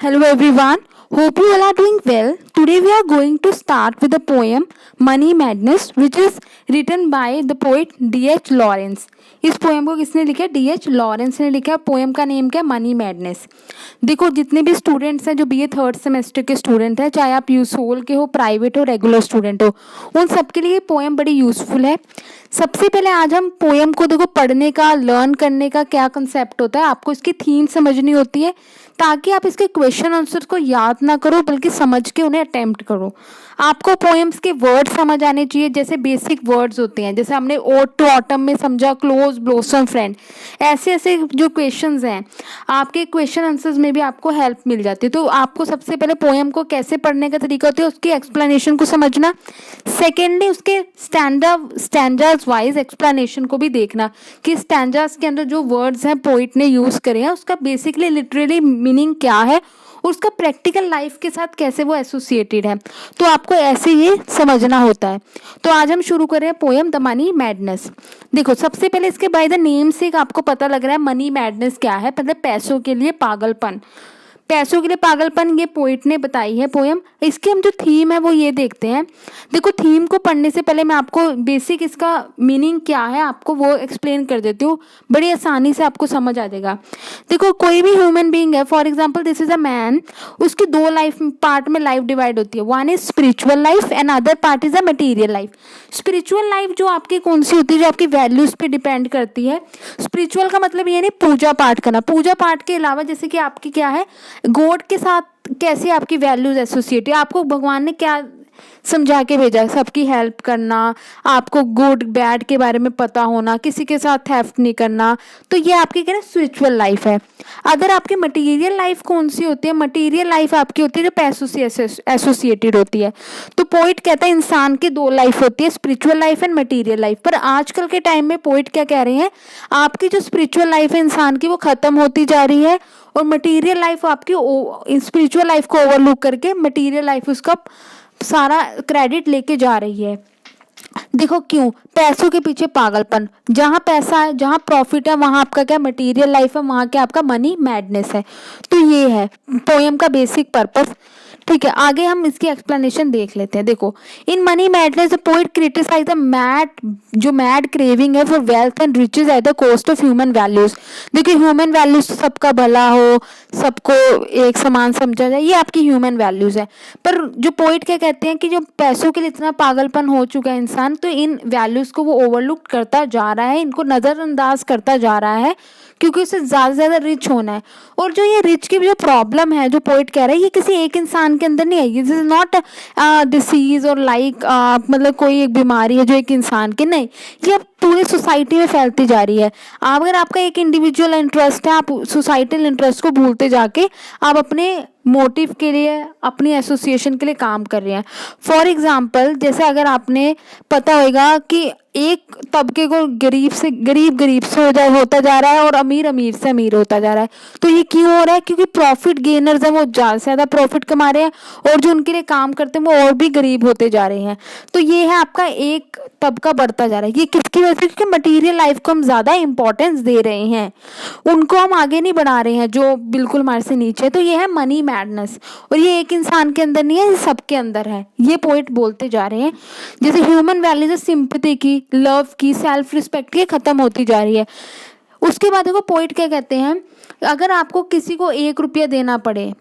Hello everyone, hope you all are doing well. Today we are going to start with the poem Money Madness which is written by the poet D.H. Lawrence. इस poem को किसने लिखा है? D.H. Lawrence ने लिखा है. Poem का name क्या है? Money madness. देखो जितने भी स्टूडेंट्स हैं जो बीए थर्ड सेमेस्टर के स्टूडेंट हैं, चाहे आप यूसोल के हो, प्राइवेट हो, रेगुलर स्टूडेंट हो, उन सबके लिए पोएम बड़ी यूज़फुल है. सबसे पहले आज हम पोएम को देखो पढ़ने का, लर्न करने का क्या कंसेप्ट होता है, आपको इसकी थीम समझनी होती है ताकि आप इसके क्वेश्चन आंसर को याद ना करो बल्कि समझ के उन्हें अटेम्प्ट करो. आपको पोएम्स के वर्ड समझ आने चाहिए, जैसे बेसिक वर्ड्स होते हैं, जैसे हमने ओड टू ऑटम में समझा क्लोज, ब्लोसम, फ्रेंड. ऐसे ऐसे जो क्वेश्चंस हैं आपके क्वेश्चन आंसर्स में भी आपको हेल्प मिल जाती है. तो आपको सबसे पहले पोएम को कैसे पढ़ने का तरीका होता है उसकी एक्सप्लेनेशन को समझना. सेकेंडली उसके स्टैंडर्स वाइज एक्सप्लेनेशन को भी देखना कि स्टैंडर्स के अंदर जो वर्ड्स हैं पोइट ने यूज़ करे हैं उसका बेसिकली लिटरली मीनिंग क्या है और उसका प्रैक्टिकल लाइफ के साथ कैसे वो एसोसिएटेड है. तो आपको ऐसे ये समझना होता है. तो आज हम शुरू कर रहे हैं पोएम द मनी मैडनेस. देखो सबसे पहले इसके बाय द नेम से आपको पता लग रहा है मनी मैडनेस क्या है. पहले पैसों के लिए पागलपन. पैसों के लिए पागलपन ये पोइट ने बताई है पोएम. इसकी हम जो थीम है वो ये देखते हैं. देखो थीम को पढ़ने से पहले मैं आपको बेसिक इसका मीनिंग क्या है आपको वो एक्सप्लेन कर देती हूँ, बड़ी आसानी से आपको समझ आ जाएगा. देखो कोई भी ह्यूमन बीइंग है, for example this is a man, उसकी दो लाइफ पार्ट में लाइफ डिवाइड होती है. One is spiritual life and other part is a material life. Spiritual life जो आपकी कौन सी होती है, जो आपकी वैल्यूज पे डिपेंड करती है. स्पिरिचुअल का मतलब ये नहीं पूजा पाठ करना. पूजा पाठ के अलावा जैसे कि आपकी क्या है, गॉड के साथ कैसे आपकी वैल्यूज एसोसिएट है, आपको भगवान ने क्या समझा के भेजा, सबकी हेल्प करना, आपको गुड बैड के बारे में पता होना, किसी के साथ थेफ्ट नहीं करना. तो ये आपकी क्या है स्पिरिचुअल लाइफ है. अगर आपकी मटेरियल लाइफ कौन सी होती है, मटेरियल लाइफ आपकी होती है जो पैसों से एसोसिएटेड होती है. तो पोइट कहता है इंसान की दो लाइफ होती है, spiritual life and material life. पर आजकल के टाइम में पोइट क्या कह रहे हैं, आपकी जो स्पिरिचुअल लाइफ है इंसान की वो खत्म होती जा रही है और मटेरियल लाइफ आपकी स्पिरिचुअल लाइफ को ओवरलुक करके मटेरियल लाइफ उसका सारा क्रेडिट लेके जा रही है. देखो क्यों, पैसों के पीछे पागलपन. जहाँ पैसा है, जहाँ प्रॉफिट है, वहाँ आपका क्या मटेरियल लाइफ है, वहाँ क्या आपका मनी मैडनेस है. तो ये है पोएम का बेसिक पर्पस. ठीक है, आगे हम इसकी एक्सप्लेनेशन देख लेते हैं. देखो in money madness poet criticize the mad craving है for wealth and riches at the cost of human values. देखिए ह्यूमन वैल्यूज सबका भला हो, सबको एक समान समझा जाए, ये आपकी ह्यूमन वैल्यूज है. पर जो पोइट क्या कहते हैं कि जो पैसों के लिए इतना पागलपन हो चुका है इंसान, तो इन वैल्यूज को वो ओवरलुक करता जा रहा है, इनको नज़रअंदाज करता जा रहा है क्योंकि उसे ज़्यादा से ज़्यादा रिच होना है. और जो ये रिच की जो प्रॉब्लम है जो पोइट कह रहा है ये किसी एक इंसान के अंदर नहीं है. दिस इज नॉट डिसीज और लाइक मतलब कोई एक बीमारी है जो एक इंसान की नहीं, ये पूरी सोसाइटी में फैलती जा रही है. अगर आपका एक इंडिविजुअल इंटरेस्ट है, आप सोसाइटल इंटरेस्ट को भूलते जाके आप अपने मोटिव के लिए, अपनी एसोसिएशन के लिए काम कर रहे हैं. फॉर एग्जाम्पल जैसे अगर आपने पता होगा कि एक तबके को गरीब से होता जा रहा है और अमीर से अमीर होता जा रहा है. तो ये क्यों हो रहा है? क्योंकि प्रॉफिट गेनर्स हैं वो ज़्यादा से ज़्यादा प्रॉफिट कमा रहे हैं और जो उनके लिए काम करते हैं वो और भी गरीब होते जा रहे हैं. तो ये है आपका एक तबका बढ़ता जा रहा है. ये किसकी वजह से? क्योंकि मटीरियल लाइफ को हम ज़्यादा इंपॉर्टेंस दे रहे हैं, उनको हम आगे नहीं बढ़ा रहे हैं जो बिल्कुल हमारे से नीचे है. तो ये है मनी मैडनेस और ये एक इंसान के अंदर नहीं है, ये सबके अंदर है. ये पॉइंट बोलते जा रहे हैं. जैसे ह्यूमन वैल्यूज सिंपैथी की, लव की, सेल्फ रिस्पेक्ट की खत्म होती जा रही है. उसके बाद देखो पॉइंट क्या कहते हैं, अगर आपको किसी को 1 रुपया देना पड़े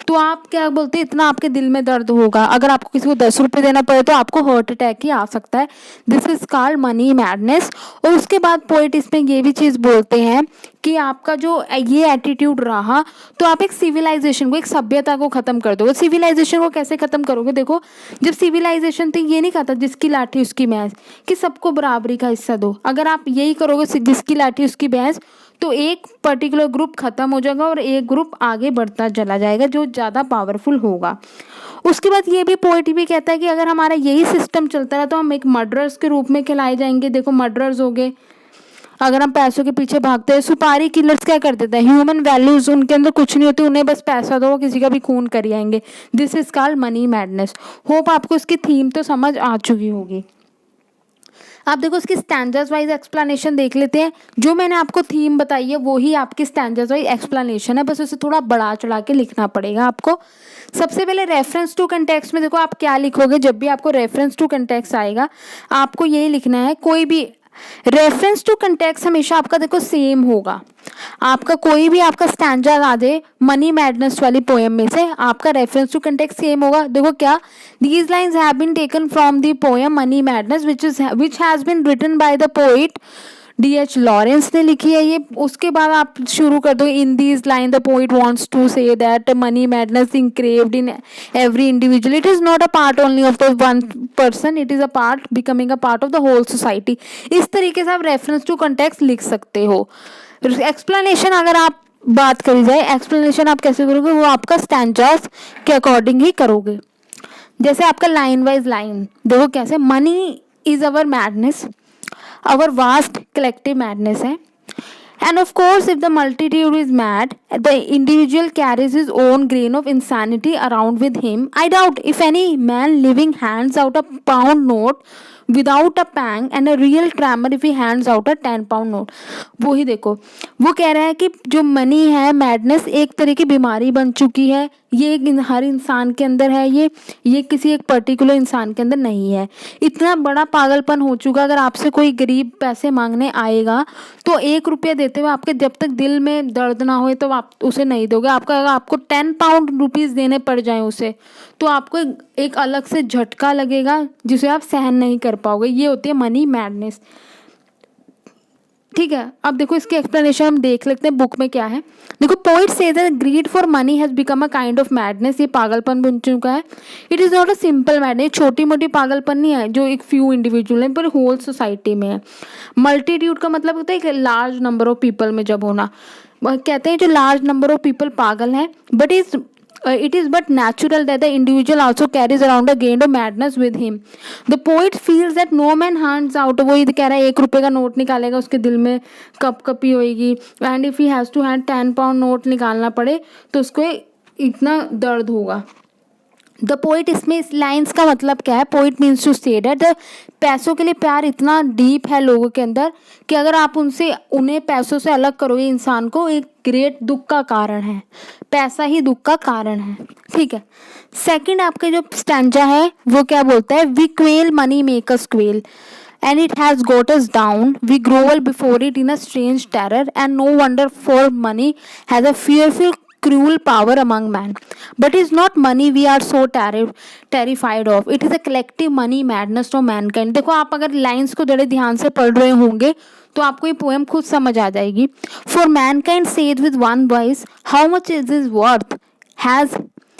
तो आप क्या बोलते हैं, इतना आपके दिल में दर्द होगा. अगर आपको किसी को 10 रुपये देना पड़े तो आपको हार्ट अटैक ही आ सकता है. This is called money madness. और उसके बाद पोइट इसमें ये भी चीज़ बोलते हैं कि आपका जो ये एटीट्यूड रहा तो आप एक सिविलाइजेशन को, एक सभ्यता को ख़त्म कर दोगे. सिविलाइजेशन को कैसे ख़त्म करोगे? देखो जब सिविलाइजेशन थी ये नहीं कहता जिसकी लाठी उसकी भैंस, कि सबको बराबरी का हिस्सा दो. अगर आप यही करोगे जिसकी लाठी उसकी भैंस, तो एक पर्टिकुलर ग्रुप खत्म हो जाएगा और एक ग्रुप आगे बढ़ता चला जाएगा जो ज़्यादा पावरफुल होगा. उसके बाद ये भी पोइट भी कहता है कि अगर हमारा यही सिस्टम चलता रहा तो हम एक मर्डरर्स के रूप में खिलाए जाएंगे. देखो मर्डरर्स हो गए अगर हम पैसों के पीछे भागते हैं. सुपारी किलर्स क्या कर देते हैं, ह्यूमन वैल्यूज उनके अंदर कुछ नहीं होती, उन्हें बस पैसा दो किसी का भी खून कर आएंगे. This is called money madness. Hope आपको इसकी थीम तो समझ आ चुकी होगी. आप देखो इसकी स्टैंडर्स वाइज एक्सप्लेनेशन देख लेते हैं। जो मैंने आपको थीम बताई है वो ही आपकी स्टैंडर्स वाइज एक्सप्लेनेशन है, बस उसे थोड़ा बढ़ा चढ़ा के लिखना पड़ेगा आपको। सबसे पहले रेफरेंस टू कंटेक्स्ट में देखो आप क्या लिखोगे। जब भी आपको रेफरेंस टू कंटेक्स्ट आएगा आपको यही लिखना है, कोई भी रेफरेंस टू कंटेक्स्ट हमेशा आपका देखो सेम होगा। आपका कोई भी आपका स्टैंजा आ जाए मनी मैडनेस वाली पोएम में से, आपका रेफरेंस टू कंटेक्स्ट सेम होगा। देखो क्या, these lines have been taken from the poem money madness which has been written by the poet D.H. Lawrence ने लिखी है ये। उसके बाद आप शुरू कर दो, in these line the poet wants to say that money madness engraved in every individual, it is not a part only of the one person, it is a part becoming a part of the whole society. इस तरीके से आप reference to context लिख सकते हो। Explanation अगर आप बात करी जाए, एक्सप्लेनेशन आप कैसे करोगे, वो आपका स्टैंजास के अकॉर्डिंग ही करोगे। जैसे आपका लाइन वाइज लाइन देखो कैसे, money is our madness, our vast collective madness है। And of course if the multitude is mad, the individual carries his own grain of insanity around with him. I doubt if any man living hands out a pound note without a pang and a real tremor if he hands out a 10 pound note। वो ही देखो, वो कह रहा है कि जो money है, madness एक तरह की बीमारी बन चुकी है। ये हर इंसान के अंदर है, ये किसी एक पर्टिकुलर इंसान के अंदर नहीं है। इतना बड़ा पागलपन हो चुका, अगर आपसे कोई गरीब पैसे मांगने आएगा तो 1 रुपया देते हुए आपके जब तक दिल में दर्द ना हो तो आप उसे नहीं दोगे। अगर आपको 10 pound रुपीज़ देने पड़ जाए उसे, तो आपको एक अलग से झटका लगेगा जिसे आप सहन नहीं कर पाओगे। ये होती है मनी मैडनेस। ठीक है, अब देखो इसकी एक्सप्लेनेशन हम देख लेते हैं बुक में क्या है। देखो, poet says that greed for money has become a kind of madness. ये पागलपन बन चुका है। It is not a simple madness, छोटी मोटी पागलपन नहीं है जो एक फ्यू इंडिविजुअल है, पर होल सोसाइटी में है। मल्टीट्यूड का मतलब होता है कि लार्ज नंबर ऑफ पीपल में जब होना, कहते हैं जो लार्ज नंबर ऑफ पीपल पागल हैं, but it is but natural that the individual also carries around a grain of madness with him. The poet feels that no man hands out, वो ये कह रहा है 1 रुपये का नोट निकालेगा उसके दिल में कपकपी होएगी, and if he has to hand 10 pound note निकालना पड़े तो उसको इतना दर्द होगा। द पोइट, इसमें इस लाइन्स का मतलब क्या है, poet means to say that पैसों के लिए प्यार इतना डीप है लोगों के अंदर कि अगर आप उन्हें पैसों से अलग करोगे, इंसान को एक ग्रेट दुख का कारण है। पैसा ही दुख का कारण है। ठीक है, सेकंड आपका जो स्टैंजा है वो क्या बोलता है, we quail money make us quail and it has got us down, we grovel before it in a strange terror, and no wonder for money has a fearful cruel power among man, but it is not money we are so terrified of, it is a collective money madness of mankind। देखो, आप अगर lines को बड़े ध्यान से पढ़ रहे होंगे तो आपको ये पोएम खुद समझ आ जाएगी। For mankind says with one voice, how much is his worth, has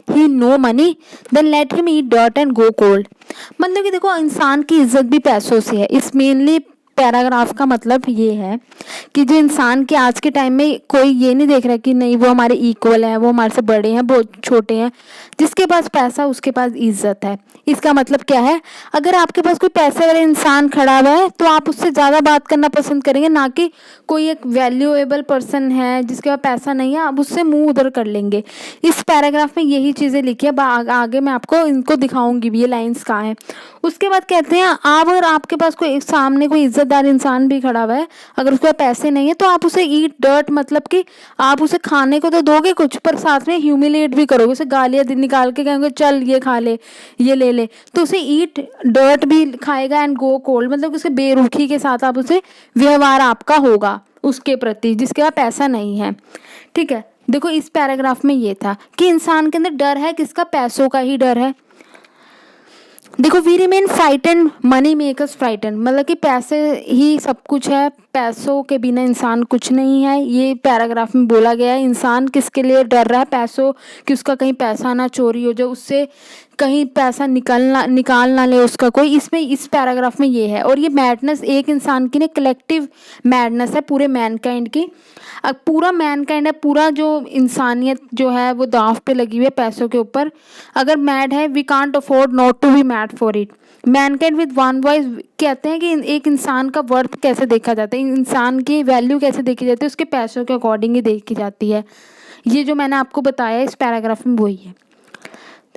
he no money, then let him eat dirt and go cold। मतलब कि देखो, इंसान की इज्जत भी पैसों से है। इस मेनली पैराग्राफ का मतलब ये है कि जो इंसान के आज के टाइम में कोई ये नहीं देख रहा कि नहीं वो हमारे इक्वल है, वो हमारे से बड़े हैं, बहुत छोटे हैं। जिसके पास पैसा उसके पास इज्जत है। इसका मतलब क्या है, अगर आपके पास कोई पैसे वाला इंसान खड़ा हुआ है तो आप उससे ज़्यादा बात करना पसंद करेंगे, ना कि कोई एक वैल्यूएबल पर्सन है जिसके पास पैसा नहीं है आप उससे मुंह उधर कर लेंगे। इस पैराग्राफ में यही चीज़ें लिखी है। आगे मैं आपको इनको दिखाऊंगी भी, ये लाइन्स कहाँ हैं। उसके बाद कहते हैं, आप अगर आपके पास कोई सामने कोई इज्जतदार इंसान भी खड़ा हुआ है, अगर उसके पास पैसे नहीं है तो आप उसे ईट डर्ट, मतलब कि आप उसे खाने को तो दोगे कुछ, पर साथ में ह्यूमिलेट भी करोगे, उसे गालियाँ निकाल के कहेंगे चल ये खा ले, ये ले ले, तो उसे ईट डर्ट भी खाएगा एंड गो कोल्ड, मतलब उसे बेरुखी के साथ आप उसे व्यवहार आपका होगा उसके प्रति जिसके पास पैसा नहीं है। ठीक है, देखो इस पैराग्राफ में ये था कि इंसान के अंदर डर है, किसका, पैसों का ही डर है। देखो, we remain frightened, money make us frightened, मतलब कि पैसे ही सब कुछ है, पैसों के बिना इंसान कुछ नहीं है। ये पैराग्राफ में बोला गया है। इंसान किसके लिए डर रहा है, पैसों कि उसका कहीं पैसा ना चोरी हो जाए, उससे कहीं पैसा निकाल ना ले उसका कोई। इसमें इस पैराग्राफ में ये है। और ये मैडनेस एक इंसान की नहीं, कलेक्टिव मैडनेस है पूरे मैनकाइंड की। अब पूरा मैनकाइंड है, पूरा जो इंसानियत जो है वो दांव पे लगी हुई है पैसों के ऊपर। अगर मैड है, we can't afford not to be mad for it. Mankind with one voice कहते हैं कि एक इंसान का वर्थ कैसे देखा जाता है, इंसान की वैल्यू कैसे देखी जाती है, उसके पैसों के अकॉर्डिंग ही देखी जाती है। ये जो मैंने आपको बताया इस पैराग्राफ में वही है।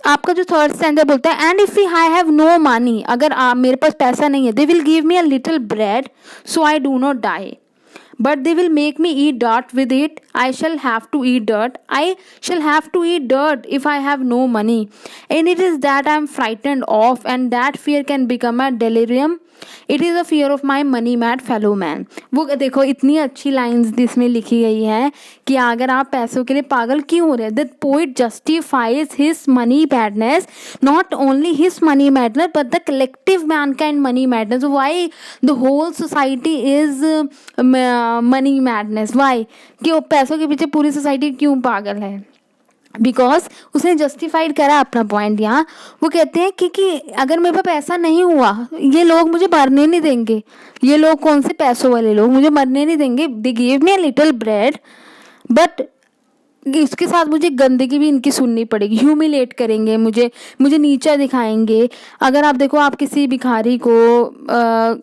आपका जो थर्ड स्टैंडर्ड बोलता है, and if I have no money, अगर मेरे पास पैसा नहीं है, they will give me a little bread so I do not die, but they will make me eat dirt with it. I shall have to eat dirt. I shall have to eat dirt if I have no money. And it is that I am frightened of, and that fear can become a delirium. It is a fear of my money mad fellow man. वो देखो इतनी अच्छी lines इसमें लिखी गई है कि अगर आप पैसों के लिए पागल क्यों हो रहे हैं. The poet justifies his money madness, not only his money madness but the collective mankind money madness. Why the whole society is money madness. Why, कि वो पैसों के पीछे पूरी सोसाइटी क्यों पागल है. बिकॉज उसने जस्टिफाइड करा अपना पॉइंट यहाँ. वो कहते हैं कि अगर मेरे पास पैसा नहीं हुआ, ये लोग मुझे मरने नहीं देंगे. ये लोग कौन से पैसों वाले लोग मुझे मरने नहीं देंगे. They give me a little bread, but इसके साथ मुझे गंदगी भी इनकी सुननी पड़ेगी. ह्यूमिलेट करेंगे मुझे नीचा दिखाएंगे. अगर आप देखो, आप किसी भिखारी को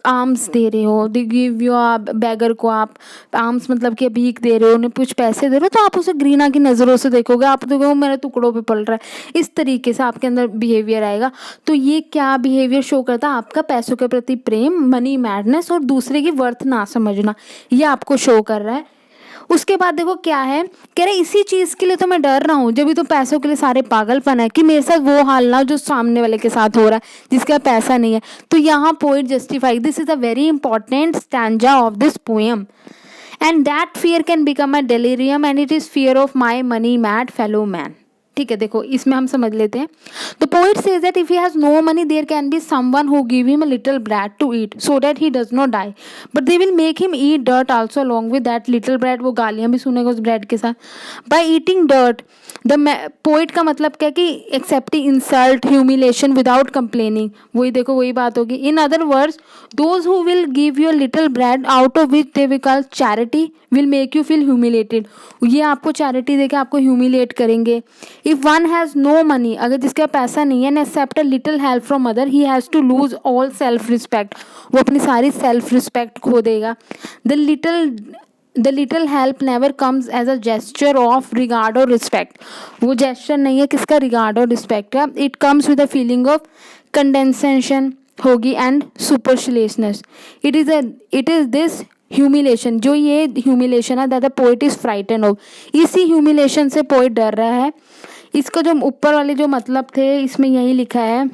आर्म्स दे रहे हो, दे गिव यू बैगर को आप आर्म्स मतलब कि भीख दे रहे हो, उन्हें कुछ पैसे दे रहे हो, तो आप उसे घृणा की नज़रों से देखोगे. आप देखोगे वो मेरे टुकड़ों पे पल रहा है. इस तरीके से आपके अंदर बिहेवियर आएगा. तो ये क्या बिहेवियर शो करता है? आपका पैसों के प्रति प्रेम, मनी मैडनेस और दूसरे की वर्थ ना समझना, ये आपको शो कर रहा है. उसके बाद देखो क्या है, कह रहे इसी चीज़ के लिए तो मैं डर रहा हूँ, जब भी तो पैसों के लिए सारे पागलपन है कि मेरे साथ वो हाल ना जो सामने वाले के साथ हो रहा है जिसका पैसा नहीं है. तो यहाँ poet justify, this is a very important stanza of this poem, and that fear can become a delirium and it is fear of my money mad fellow man. ठीक है, देखो इसमें हम समझ लेते हैं. तो poet says that if he has no money there can be someone who give him a little bread to eat so that he does not die, but they will make him eat dirt also along with that little bread. वो गालियां भी सुनेगा उस bread के साथ. By eating dirt the poet का मतलब क्या कि accepting insult, humiliation without complaining. वही देखो, वही बात होगी. In other words, those who will give you a little bread out of which they will call charity will make you feel humiliated. ये आपको चैरिटी देके आपको ह्यूमिलेट करेंगे. If one has no money, अगर जिसके पास पैसा नहीं है, and accept a little help from other, he has to lose all self respect. वो अपनी सारी सेल्फ रिस्पेक्ट खो देगा. The little help never comes as a gesture of regard or respect. वो gesture नहीं है किसका, regard और respect का. It comes with a feeling of condescension होगी and superciliousness. It is this humiliation, जो ये humiliation है, that the poet is frightened of. इसी humiliation से poet डर रहा है. इसका जो ऊपर वाले जो मतलब थे इसमें यही लिखा है.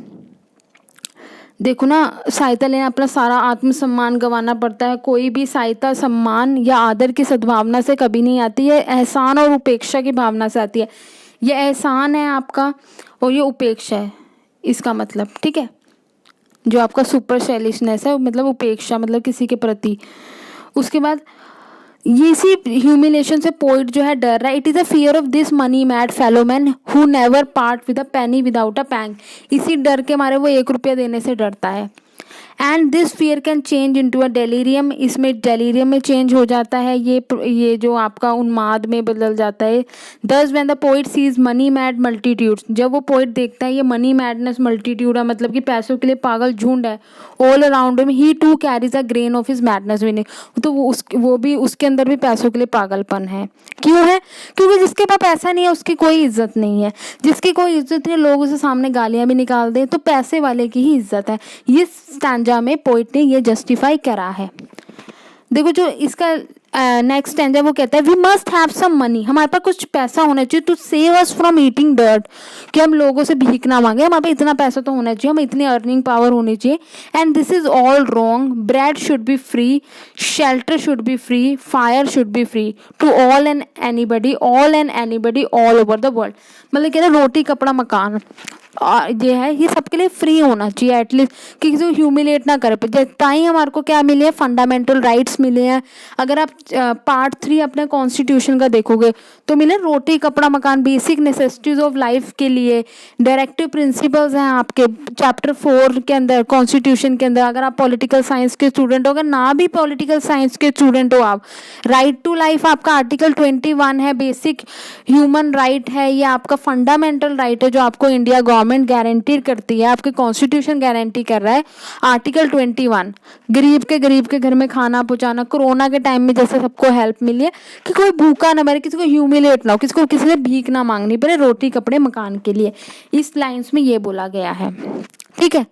देखो ना, सहायता लेना अपना सारा आत्मसम्मान गंवाना पड़ता है. कोई भी सहायता सम्मान या आदर की सद्भावना से कभी नहीं आती है, एहसान और उपेक्षा की भावना से आती है. ये एहसान है आपका और ये उपेक्षा है इसका मतलब. ठीक है, जो आपका सुपर सेलिशनेस है मतलब उपेक्षा, मतलब किसी के प्रति. उसके बाद ये इसी ह्यूमिलेशन से पोइट जो है डर रहा है. It is a fear of this money mad fellow man who never part with a penny without a pang. इसी डर के मारे वो 1 रुपया देने से डरता है. And this fear can change into a delirium. इसमें डेलीरियम में चेंज हो जाता है, ये जो आपका उन्माद में बदल जाता है. Thus when the poet sees money mad multitudes, जब वो पोइट देखता है ये मनी मैडनेस मल्टीट्यूड है, मतलब कि पैसों के लिए पागल झुंड है all around him, he too carries a grain of his madness winning. तो वो भी उसके अंदर भी पैसों के लिए पागलपन है. क्यों है? क्योंकि जिसके पास पैसा नहीं है उसकी कोई इज्जत नहीं है. जिसकी कोई इज्जत नहीं, लोग उसे सामने गालियां भी निकाल दें, तो पैसे वाले की ही इज्जत है. ये स्टैंजा में पोइट ने ये जस्टिफाई करा है. देखो जो इसका नेक्स्ट स्टैंजा वो कहता है we must have some money. हमारे पास कुछ पैसा होना चाहिए to save us from eating dirt, कि हम लोगों से भीख ना मांगे. हमारे पास इतना पैसा तो होना चाहिए, हमें इतनी अर्निंग पावर होनी चाहिए. And this is all wrong. Bread should be free, shelter should be free, fire should be free to all and anybody all over the world. मतलब कह रहे रोटी कपड़ा मकान ये है, ये सबके लिए फ्री होना चाहिए एटलीस्ट, कि किसी को ह्यूमिलेट ना करे. ताई हमारे को क्या मिले हैं, फंडामेंटल राइट्स मिले हैं. अगर आप पार्ट 3 अपने कॉन्स्टिट्यूशन का देखोगे तो मिले रोटी कपड़ा मकान, बेसिक नेसेसिटीज ऑफ लाइफ के लिए डायरेक्टिव प्रिंसिपल्स हैं आपके चैप्टर 4 के अंदर कॉन्स्टिट्यूशन के अंदर. अगर आप पॉलिटिकल साइंस के स्टूडेंट हो, अगर ना भी पॉलिटिकल साइंस के स्टूडेंट हो आप, राइट टू लाइफ आपका आर्टिकल 21 है, बेसिक ह्यूमन राइट है, ये आपका फंडामेंटल राइट है जो आपको इंडिया गवर्नमेंट गवर्नमेंट गारंटी करती है, आपके कॉन्स्टिट्यूशन गारंटी कर रहा है, आर्टिकल 21, गरीब के घर में खाना पहुंचाना। कोरोना के टाइम में जैसे सबको हेल्प मिली है कि कोई भूखा ना मरे, किसी को ह्यूमिलेट ना हो, किसी से भीख ना मांगनी पड़े रोटी कपड़े मकान के लिए, इस लाइन्स में ये बोला गया है। ठीक है,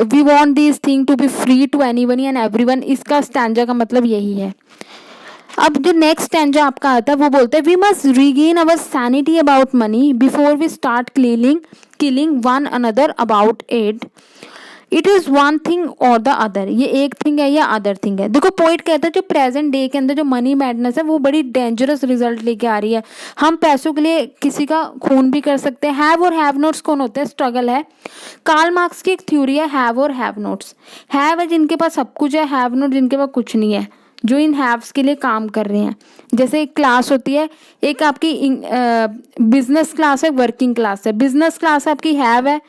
we want this thing to be free to anyone and everyone, इसका स्टैंजा का मतलब यही है। अब जो नेक्स्ट स्टैंजा आपका आता है वो बोलते हैं we must regain our sanity about money before we start killing one another about it. It is one thing और द अदर, ये एक थिंग है या अदर थिंग है। देखो पोइट कहता है जो प्रेजेंट डे के अंदर जो मनी मैडनेस है वो बड़ी डेंजरस रिजल्ट लेके आ रही है। हम पैसों के लिए किसी का खून भी कर सकते हैं। हैव और हैव नोट्स कौन होते हैं, स्ट्रगल है। कार्ल मार्क्स की एक थ्योरी है हैव और हैव नोट्स। हैव है जिनके पास सब कुछ है, हैव नोट जिनके पास कुछ नहीं है, जो इन हैव्स के लिए काम कर रहे हैं। जैसे एक क्लास होती है, एक आपकी बिजनेस क्लास है, वर्किंग क्लास है। बिजनेस क्लास आपकी हैव है,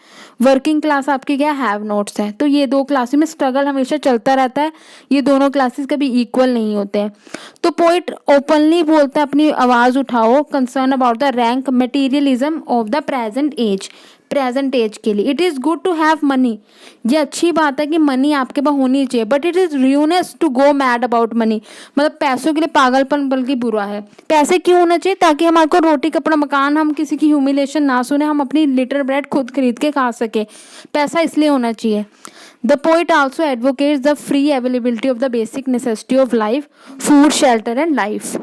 वर्किंग क्लास आपकी क्या हैव नोट्स है। तो ये दो क्लासेस में स्ट्रगल हमेशा चलता रहता है, ये दोनों क्लासेस कभी इक्वल नहीं होते हैं। तो पोइट ओपनली बोलता है अपनी आवाज़ उठाओ concern about the rank materialism of the present age के लिए। It is good to have money, ये अच्छी बात है कि मनी आपके पास होनी चाहिए, but it is ruinous to go mad about money, मतलब पैसों के लिए पागलपन बल्कि बुरा है। पैसे क्यों होना चाहिए, ताकि हमारे को रोटी कपड़ा मकान, हम किसी की ह्यूमिलेशन ना सुने, हम अपनी लिटर ब्रेड खुद खरीद के खा सके, पैसा इसलिए होना चाहिए। The poet also advocates the free availability of the basic necessity of life, food shelter and life.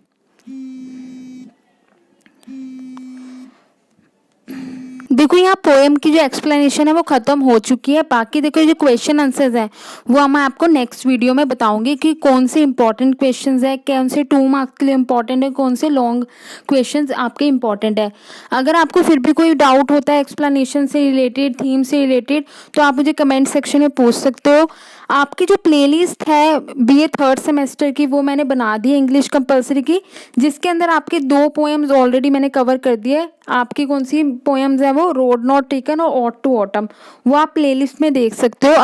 देखो यहाँ पोएम की जो एक्सप्लेनेशन है वो खत्म हो चुकी है। बाकी देखो जो क्वेश्चन आंसर्स हैं वो मैं आपको नेक्स्ट वीडियो में बताऊंगी कि कौन से इंपॉर्टेंट क्वेश्चंस है, कौन से 2 मार्क्स के लिए इंपॉर्टेंट है, कौन से लॉन्ग क्वेश्चंस आपके इंपॉर्टेंट है। अगर आपको फिर भी कोई डाउट होता है एक्सप्लेनेशन से रिलेटेड, थीम से रिलेटेड, तो आप मुझे कमेंट सेक्शन में पूछ सकते हो। आपकी जो प्लेलिस्ट है बीए 3rd सेमेस्टर की वो मैंने बना दी है इंग्लिश कंपलसरी की, जिसके अंदर आपके 2 पोएम्स ऑलरेडी मैंने कवर कर दिए। आपकी कौन सी पोएम्स है वो रोड नॉट टेकन और ऑट टू ऑटम, वो आप प्लेलिस्ट में देख सकते हो।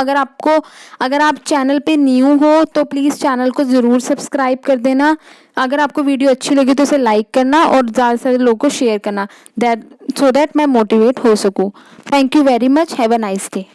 अगर आप चैनल पे न्यू हो तो प्लीज़ चैनल को ज़रूर सब्सक्राइब कर देना। अगर आपको वीडियो अच्छी लगी तो इसे लाइक करना और ज़्यादा से ज़्यादा लोगों को शेयर करना, सो दैट मैं मोटिवेट हो सकूँ। Thank you very much, have a nice day.